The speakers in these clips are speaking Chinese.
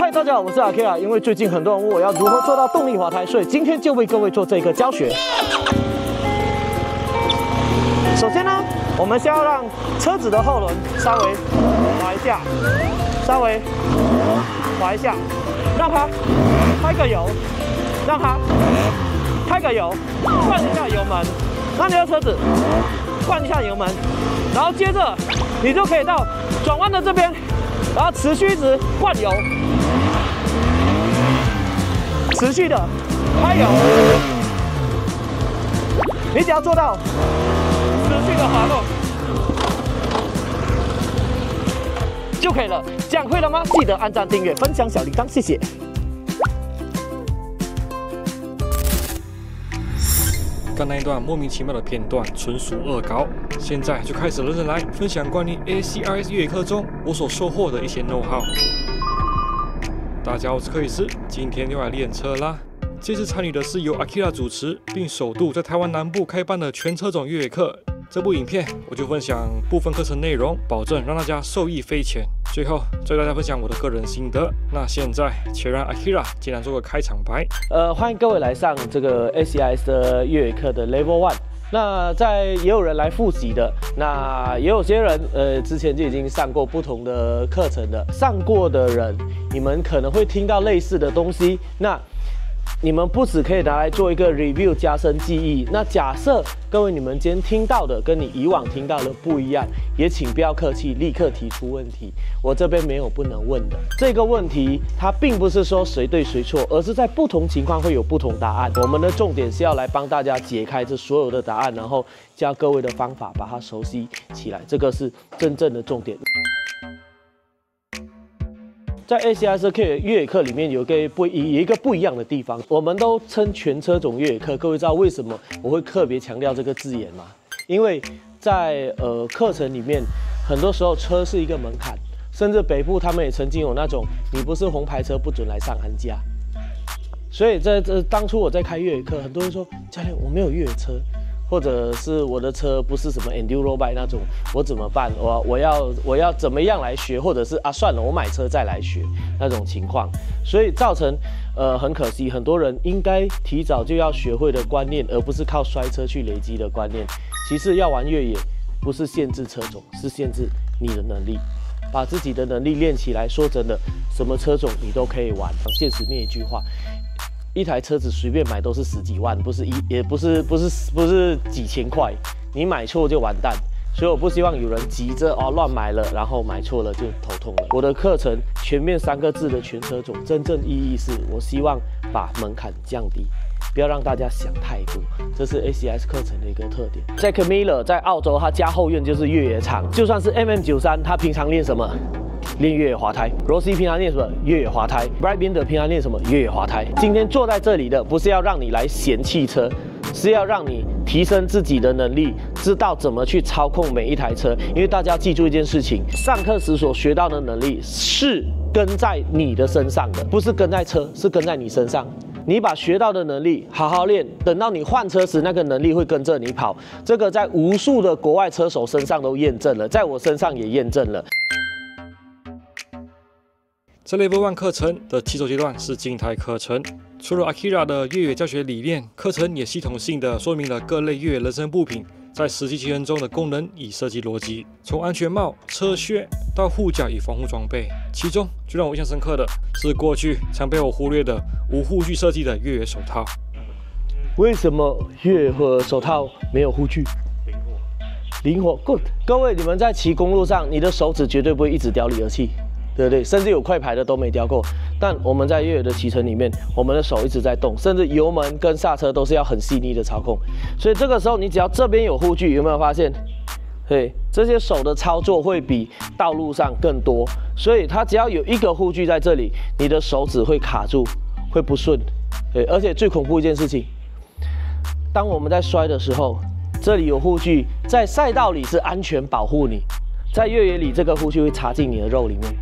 嗨，大家好，我是 Akira。因為最近很多人問我要如何做到動力滑胎，所以今天就為各位做這個教學。首先呢，我們先要讓車子的後輪稍微滑一下，稍微滑一下，讓它開個油，讓它開個油，換一下油門，讓你的車子換一下油門，然後接着你就可以到轉彎的這邊，然後持續一直灌油，持續的開油，你只要做到持續的滑動就可以了。這樣會了嗎？記得按讚、訂閱、分享小鈴鐺，謝謝。剛那一段莫名其妙的片段純屬惡搞，現在就開始認真來分享關於 ACRS 越野課中我所收穫的一些 know-how。大家好，我是克里斯，今天又來練車啦。這次參與的是由 Akira 主持，並首度在台灣南部開辦的全車種越野課。這部影片我就分享部分課程內容，保證讓大家受益匪淺。最後再大家分享我的個人心得。那現在且讓 Akira 簡單做個開場白。歡迎各位來上這個 ACRS 的越野課的 Level 1。那也有人來複習的，那也有些人之前就已經上過不同的課程的。上過的人，你們可能會聽到類似的東西。那你們不只可以拿來做一個 review 加深記憶。那假設各位你們今天聽到的跟你以往聽到的不一樣，也請不要客氣，立刻提出問題。我這邊沒有不能問的。這個問題它並不是說誰對誰錯，而是在不同情況會有不同答案。我們的重點是要來幫大家解開這所有的答案，然後教各位的方法把它熟悉起來，這個是真正的重點。在 ACRS 越野課裡面有一個不一樣的地方，我們都稱全車種越野課。各位知道為什麼我會特別強調這個字眼嗎？因為在課程裡面，很多時候車是一個门檻，甚至北部他們也曾經有那種你不是紅牌車不准來上寒假。所以當初我在開越野課，很多人說教練我沒有越野車，或者是我的車不是什麼 enduro bike 那種，我怎麼辦？我要怎麼樣來學？或者是算了，我買車再來學那種情況，所以造成很可惜，很多人應該提早就要學會的觀念，而不是靠摔車去累積的觀念。其實要玩越野，不是限制車種，是限制你的能力，把自己的能力練起來。說真的，什麼車種你都可以玩。現實面一句話。一台車子隨便買都是十幾萬，也不是幾千塊，你買錯就完蛋。所以我不希望有人急着亂買了，然後買錯了就頭痛了。我的課程全面3個字的全車種，真正意義是我希望把門檻降低，不要讓大家想太多，這是 ACRS 課程的一個特點。Jack Miller 在澳洲，他家後院就是越野場，就算是 MM93，他平常練什麼？練越野滑胎。Rossi 平常練什麼？越野滑胎。Brad Binder 平常練什麼？越野滑胎。今天坐在這裡的不是要讓你來嫌汽車，是要讓你提升自己的能力，知道怎麼去操控每一台車。因為大家記住一件事情，上課時所學到的能力是跟在你的身上的，不是跟在車，是跟在你身上。你把學到的能力好好練，等到你換車時，那個能力會跟着你跑。這個在無數的國外車手身上都驗證了，在我身上也驗證了。這 Level 1課程的起手階段是靜態課程，除了 Akira 的越野教學理念，課程也系統性的說明了各類越野人身部品在實際騎乘中的功能與設計邏輯，從安全帽、車靴到護甲與防護裝備。其中最讓我印象深刻的是過去常被我忽略的無護具設計的越野手套。為什麼越野手套沒有護具？靈活 ，good。各位，你們在騎公路上，你的手指絕對不會一直掉离合器。對不對？甚至有快牌的都沒掉過，但我們在越野的騎乘裡面，我們的手一直在動，甚至油門跟剎車都是要很細膩的操控。所以這個時候，你只要這邊有護具，有沒有發現？對，這些手的操作會比道路上更多。所以它只要有一個護具在這裡，你的手指會卡住，會不順。對，而且最恐怖一件事情，當我們在摔的時候，這裡有護具，在賽道裡是安全保護你，在越野裡這個護具會插進你的肉裡面。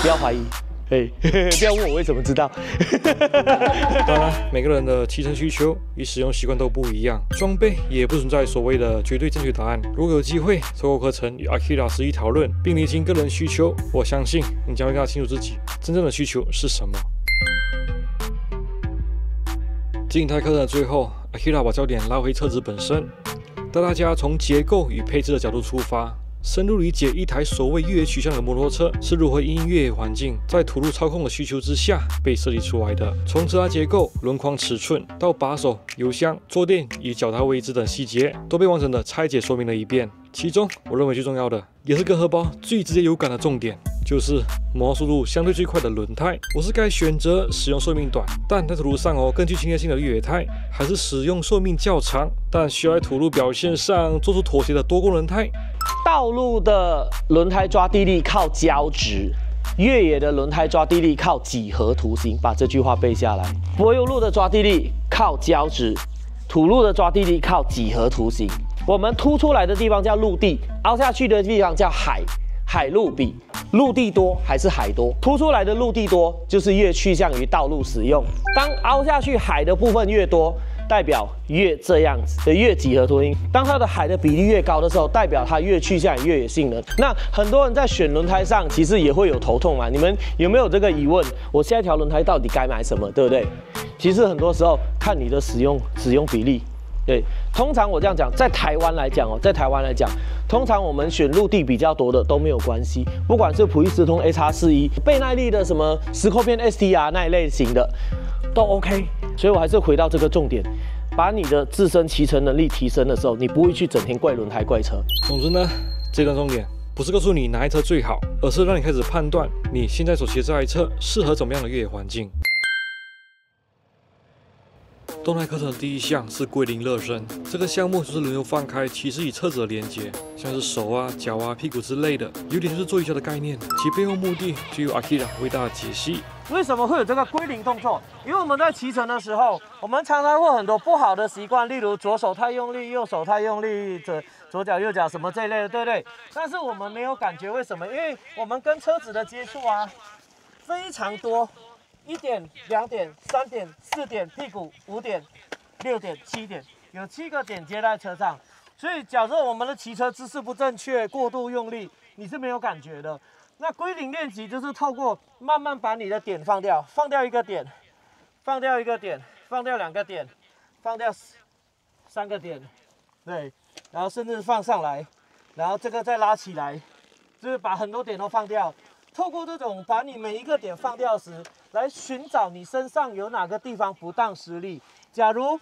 不要懷疑，嘿，不要問我為什麼知道。當然，每個人的騎乘需求與使用習慣都不一樣，裝備也不存在所謂的絕對正確答案。如果有機會透過課程與 Akira 實際討論，並釐清個人需求，我相信你將會更加清楚自己真正的需求是什麼。靜態課程的最後 ，Akira 把焦點拉回車子本身，帶大家從結構與配置的角度出發，深入理解一台所謂越野取向的摩托車是如何因越野環境在土路操控的需求之下被設計出來的。從車架結構、輪框尺寸到把手、油箱、坐墊與腳踏位置等細節，都被完整的拆解說明了一遍。其中，我認為最重要的，也是跟荷包最直接有感的重點，就是磨速度相对最快的輪胎。我是該選擇使用壽命短，但在土路上更具侵略性的越野胎，還是使用壽命較長，但需要在土路表現上做出妥協的多功能胎？道路的輪胎抓地力靠膠質，越野的輪胎抓地力靠幾何圖形。把這句話背下來。柏油路的抓地力靠膠質，土路的抓地力靠幾何圖形。我們凸出來的地方叫陸地，凹下去的地方叫海。海陸比，陸地多還是海多？凸出來的陸地多，就是越趨向於道路使用。當凹下去海的部分越多，代表越這樣子的越幾何圖形。當它的海的比例越高的時候，代表它越趨向於越野性能。那很多人在選輪胎上，其實也會有頭痛嘛。你们有沒有這個疑問？我下一條輪胎到底該買什麼，對不對？其實很多時候看你的使用比例。對，通常我這樣講，在台灣來講，通常我們選陸地比較多的都沒有關係，不管是普益司通 AX41、倍耐力的什麼石扣片 STR 那一類型的，都 OK。所以我還是回到這個重點，把你的自身騎乘能力提升的時候，你不會去整天怪輪胎怪車。總之呢，這段重點不是告訴你哪一車最好，而是讓你開始判斷你現在所騎的這台車適合怎麼樣的越野環境。動態課程的第一項是歸零熱身，這個項目就是輪流放開騎士與車子的連接，像是手啊、腳啊、屁股之類的，有點就是做瑜伽的概念。其背後目的就由 Akira 為大家解析。為什麼會有這個歸零動作？因為我們在騎乘的時候，我們常常會很多不好的習慣，例如左手太用力，右手太用力，左腳右腳什麼這一類的，對不對？但是我們沒有感覺，為什麼？因為我們跟車子的接觸啊非常多。1點、2點、3點、4點，屁股5點、6點、7點，有7個點接在車上。所以，假設我們的騎車姿勢不正確、過度用力，你是沒有感覺的。那歸零練習就是透過慢慢把你的點放掉，放掉1個點，放掉1個點，放掉2個點，放掉3個點，對，然後甚至放上來，然後這個再拉起來，就是把很多點都放掉。透過這種把你每一個點放掉時，來尋找你身上有哪個地方不當施力。假如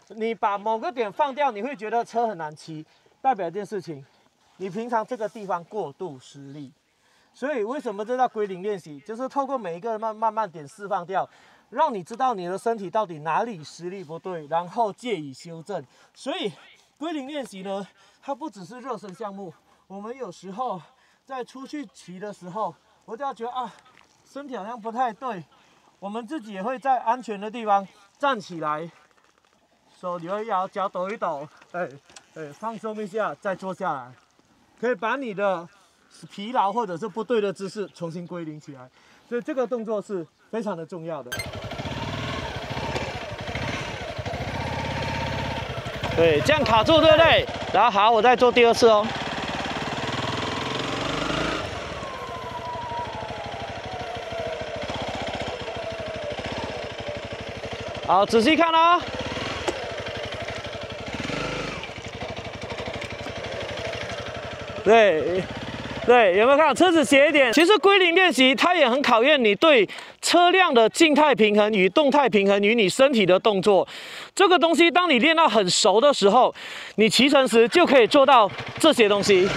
你把某個點放掉，你會覺得車很難騎，代表一件事情，你平常這個地方過度施力。所以為什麼這叫歸零練習？就是透過每一個慢慢點釋放掉，讓你知道你的身體到底哪裡施力不對，然後借以修正。所以歸零練習呢，它不只是熱身項目，我們有時候在出去騎的時候，我就要覺得啊，身體好像不太對，我們自己也會在安全的地方站起來，手搖一搖，腳抖一抖，放鬆一下，再坐下來，可以把你的疲勞或者是不對的姿勢重新歸零起來。所以這個動作是非常的重要的。對，這樣卡住，對不對？然後好，我再做第2次哦。好，仔細看哦。對，有沒有看到車子斜一點？其實歸零練習它也很考驗你對車輛的靜態平衡與動態平衡與你身體的動作。這個東西，當你練到很熟的時候，你騎乘時就可以做到這些東西。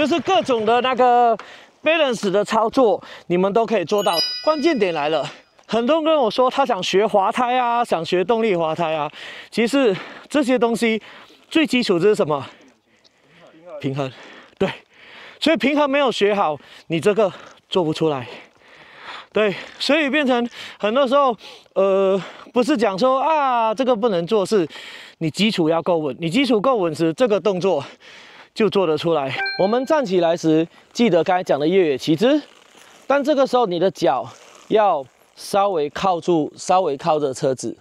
就是各種的那個 balance 的操作，你們都可以做到。關鍵點來了，很多人跟我說他想學滑胎啊，想學動力滑胎啊，其實這些東西最基礎就是什麼？平衡。對，所以平衡沒有學好，你這個做不出來。對，所以變成很多時候，不是講說啊這個不能做，是你基礎要夠穩，你基礎夠穩時，這個動作就做得出來。我們站起來時，記得剛才講的越野騎姿，但這個時候你的腳要稍微靠着車子，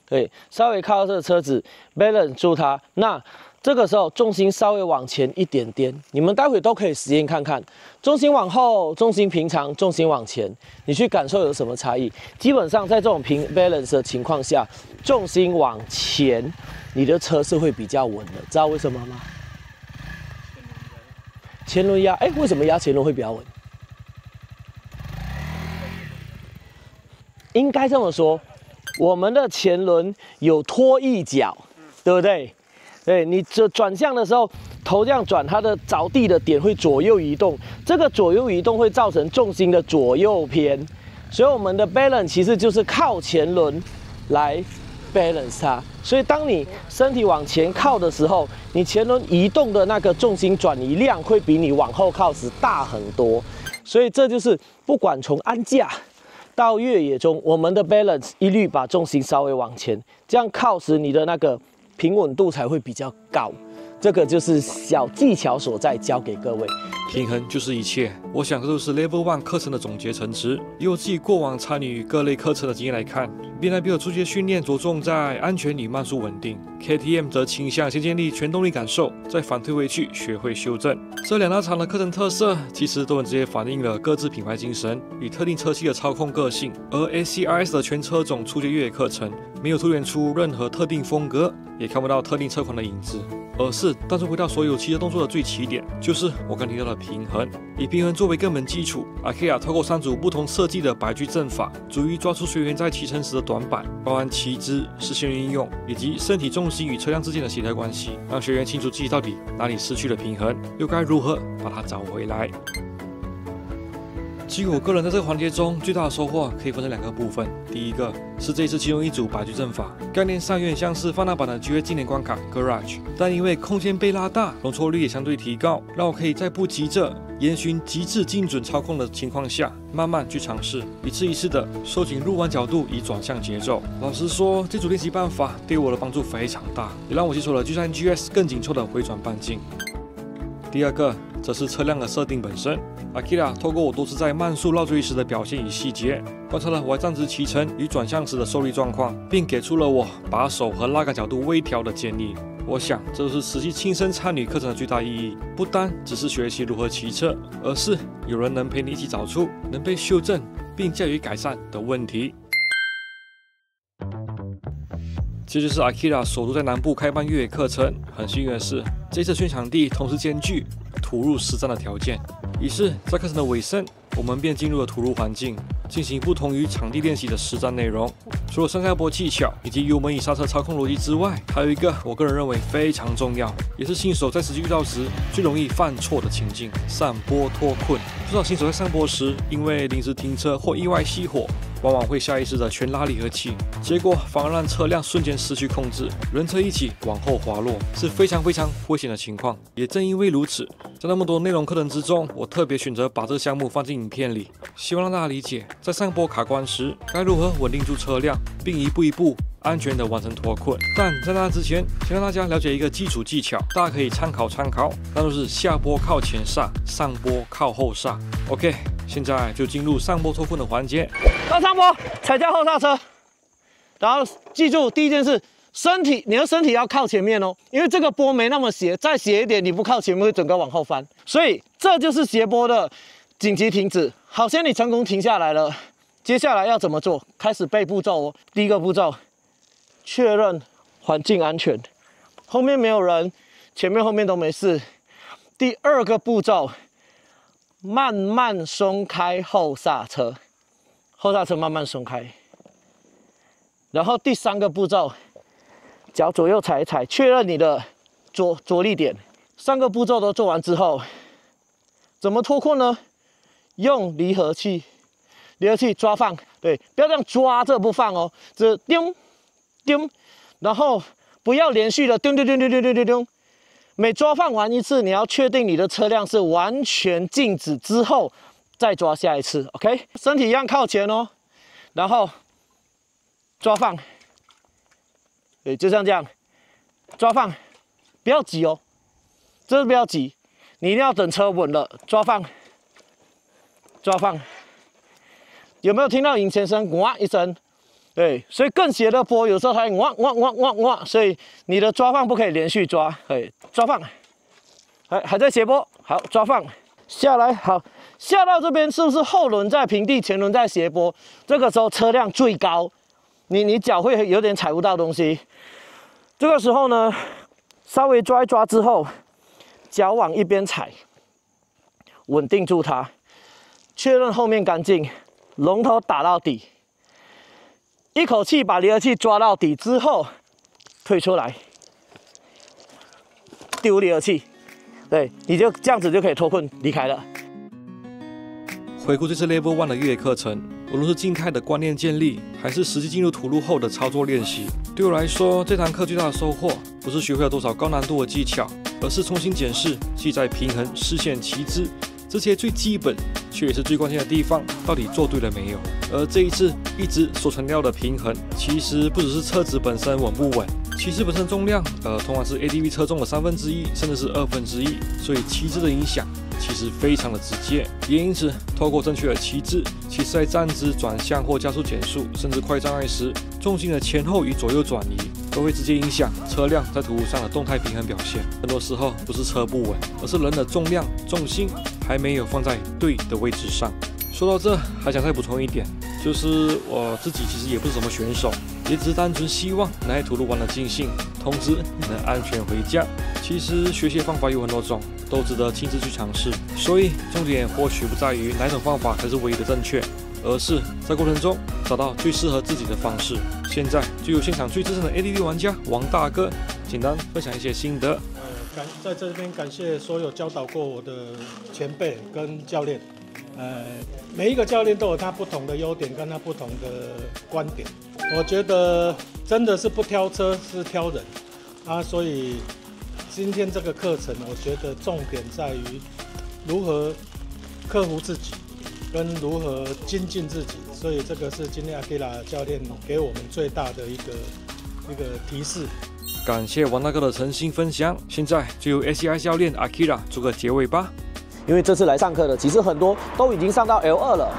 對，稍微靠着車子 balance 住它。那這個時候重心稍微往前一點點，你們待會都可以實驗看看，重心往後，重心平常，重心往前，你去感受有什麼差異。基本上在這種平 balance 的情況下，重心往前，你的車是會比較穩的，知道為什麼嗎？前輪壓，為什麼壓前輪會比較穩？應該這麼說，我們的前輪有拖曳腳，對不对？對，你這轉向的時候，頭這樣轉，它的着地的點會左右移動，這個左右移動會造成重心的左右偏，所以我們的 balance 其實就是靠前輪來 balance 它。所以當你身體往前靠的時候，你前輪移動的那個重心轉移量會比你往後靠時大很多。所以這就是不管從鞍架到越野中，我們的 balance 一律把重心稍微往前，這樣靠時你的那個平穩度才會比較高，這個就是小技巧所在，教給各位。平衡就是一切，我想這都是 Level 1課程的總結陳詞。以我自己過往參與各類課程的經驗來看 ，BNIB 的初階訓練着重在安全與慢速穩定 ，KTM 則傾向先建立全動力感受，再反推回去學會修正。這兩大場的課程特色，其實都很直接反映了各自品牌精神與特定車系的操控個性。而 ACRS 的全車種初階越野課程，沒有凸顯出任何特定風格，也看不到特定車款的影子，而是單純回到所有騎車動作的最起點，就是我剛提到的平衡。以平衡作為根本基礎 ，IKEA 透過3組不同設計的擺矩陣法，逐一抓出學員在騎乘時的短板，包含騎姿、視線運用以及身體重心與車輛之間的協調關係，讓學員清楚自己到底哪裡失去了平衡，又該如何把它找回來。其實我個人在這個環節中最大的收穫可以分成2個部分。第一個是這一次其中一組擺矩陣法，概念上有點像是放大版的 GA 經典關卡 Garage， 但因為空間被拉大，容錯率也相對提高，讓我可以在不急着嚴循極致精準操控的情況下，慢慢去嘗試，一次一次的收緊入彎角度以轉向節奏。老實說，這組練習辦法對我的幫助非常大，也讓我接受了 G3GS 更緊湊的回轉半徑。第二個則是車輛的設定本身。Akira 透過我多次在慢速繞錐時的表現與細節，觀察了我站直騎乘與轉向時的受力狀況，並給出了我把手和拉桿角度微調的建議。我想這是實際親身參與課程的最大意義，不單只是學習如何騎車，而是有人能陪你一起找出能被修正並加以改善的問題。這就是 Akira 首度在南部開辦越野課程。很幸運的是，這次選場地同時兼具土路實戰的條件。於是，在課程的尾聲，我們便進入了土路環境，進行不同於場地練習的實戰內容。除了上下坡技巧以及油門與剎車操控邏輯之外，還有一個我個人認為非常重要，也是新手在實際遇到時最容易犯錯的情境——上坡脫困。不少新手在上坡時，因為臨時停車或意外熄火，往往會下意識的全拉離合器，結果反而讓車輛瞬間失去控制，人車一起往後滑落，是非常危險的情況。也正因為如此，在那麼多內容課程之中，我特別選擇把這個項目放進影片裡，希望讓大家理解在上坡卡關時該如何穩定住車輛，並一步一步安全地完成脫困。但在那之前，先讓大家了解一個基礎技巧，大家可以參考，那就是下坡靠前剎，上坡靠後剎。OK， 現在就進入上坡脫困的環節。到上坡踩下後剎車，然後記住第一件事，你的身體要靠前面哦，因為這個坡沒那麼斜，再斜一點你不靠前面會整個往後翻，所以這就是斜坡的緊急停止。好險你成功停下來了，接下來要怎麼做？開始背步驟哦。第一個步驟，確認環境安全，後面沒有人，前面後面都沒事。第二個步驟，慢慢鬆開後剎車，後剎車慢慢鬆開。然後第三個步驟，腳左右踩一踩，確認你的着力點。3個步驟都做完之後，怎麼脫困呢？用離合器抓放，对，不要這樣抓着不放哦，這丟丟，然後不要連續的丟丢丢丢丢丢丢丢。每抓放完一次，你要確定你的車輛是完全靜止之後，再抓下一次 ，OK？ 身體一樣靠前哦，然後抓放，對，就像這樣抓放，不要急哦，真的不要急，你一定要等車穩了抓放，抓放。有沒有聽到引擎聲？哇一聲，對，所以更斜的坡有時候它哇，所以你的抓放不可以連續抓，对，抓放，還在斜坡，好，抓放下來，好，下到這邊是不是後輪在平地，前輪在斜坡？這個時候車輛最高，你腳會有點踩不到東西。這個時候呢，稍微抓一抓之後，腳往一邊踩，穩定住它，確認後面乾淨。龍頭打到底，一口氣把離合器抓到底之後，退出來，丟離合器，對，你就這樣子就可以脫困離開了。回顧這次 Level 1的越野課程，無論是靜態的觀念建立，還是實際進入土路後的操作練習，對我來說，這堂課最大的收穫不是學會了多少高難度的技巧，而是重新檢視繫在平衡、視線、騎姿這些最基本卻也是最關鍵的地方，到底做对了沒有？而這一次一直所強調的平衡，其實不只是車子本身穩不穩，騎士本身重量，通常是 ADV 車重的1/3，甚至是1/2，所以騎姿的影響其實非常的直接。也因此，透過正確的騎姿，騎士在站姿、轉向或加速減速，甚至快障礙時，重心的前後與左右轉移，都會直接影響車輛在土路上的動態平衡表現。很多時候不是車不穩，而是人的重量、重心還沒有放在对的位置上。說到這，還想再補充一點，就是我自己其實也不是什麼選手，也只是單純希望能在土路玩得盡興，同時能安全回家。其實學習方法有很多種，都值得親自去嘗試。所以重點或許不在於哪種方法才是唯一的正確，而是在過程中找到最適合自己的方式。現在就由現場最資深的 ADV 玩家王大哥簡單分享一些心得。在這邊感謝所有教導過我的前輩跟教練。每一個教練都有他不同的優點跟他不同的觀點。我覺得真的是不挑車是挑人啊，所以今天這個課程，我覺得重點在於如何克服自己，跟如何精進自己。所以這個是今天 Akira 教練給我們最大的一個提示。感謝王大哥的誠心分享。現在就由 SCI 教練 Akira 做個結尾吧。因為這次來上課的其實很多都已經上到 L2了，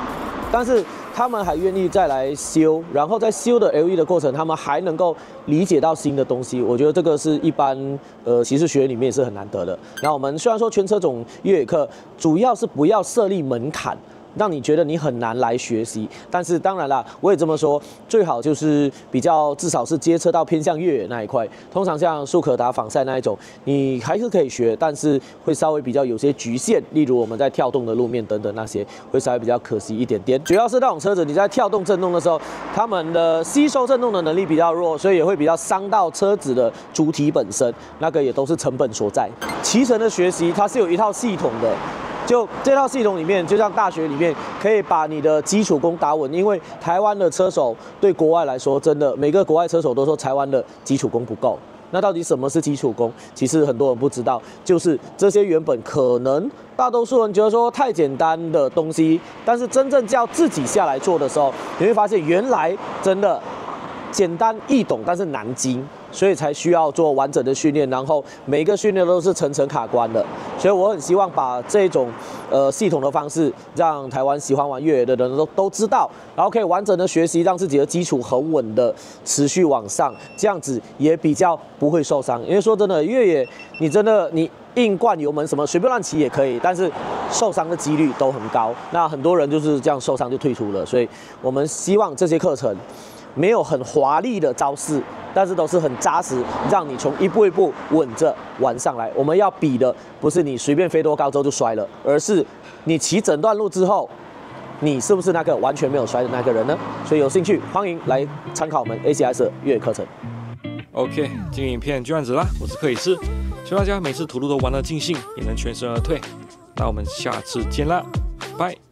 但是他們還願意再來修，然後在修的 L1的過程，他們還能夠理解到新的東西。我覺得這個是一般騎士學院裡面也是很難得的。那我們雖然說全車種越野課主要是不要設立門檻，讓你覺得你很難來學習，但是當然啦，我也這麼說，最好就是比較至少是街車道偏向越野那一塊。通常像速可達、仿賽那一種，你還是可以學，但是會稍微比較有些局限。例如我們在跳動的路面等等那些，會稍微比較可惜一點點。主要是那種車子你在跳動震動的時候，他們的吸收震動的能力比較弱，所以也會比較傷到車子的主體本身，那個也都是成本所在。騎乘的學習它是有一套系統的。就這套系統裡面，就像大學裡面可以把你的基礎功打穩，因為台灣的車手對國外來說，真的每個國外車手都說台灣的基礎功不夠。那到底什麼是基礎功？其實很多人不知道，就是這些原本可能大多數人覺得說太簡單的東西，但是真正叫自己下來做的時候，你會發現原來真的簡單易懂，但是難精。所以才需要做完整的訓練，然後每一個訓練都是層層卡關的。所以我很希望把這種系統的方式，讓台灣喜歡玩越野的人都知道，然後可以完整的學習，讓自己的基礎很穩的持續往上，這樣子也比較不會受傷。因為說真的，越野你硬灌油門什麼隨便亂騎也可以，但是受傷的幾率都很高。那很多人就是這樣受傷就退出了。所以我們希望這些課程沒有很華麗的招式，但是都是很扎實，讓你從一步一步穩着玩上來。我們要比的不是你隨便飛多高之後就摔了，而是你騎整段路之後，你是不是那個完全沒有摔的那個人呢？所以有興趣歡迎來參考我們 ACRS 的越野課程。OK， 今天影片就這樣子啦，我是克里斯，希望大家每次土路都玩得盡興，也能全身而退。那我們下次見啦，拜。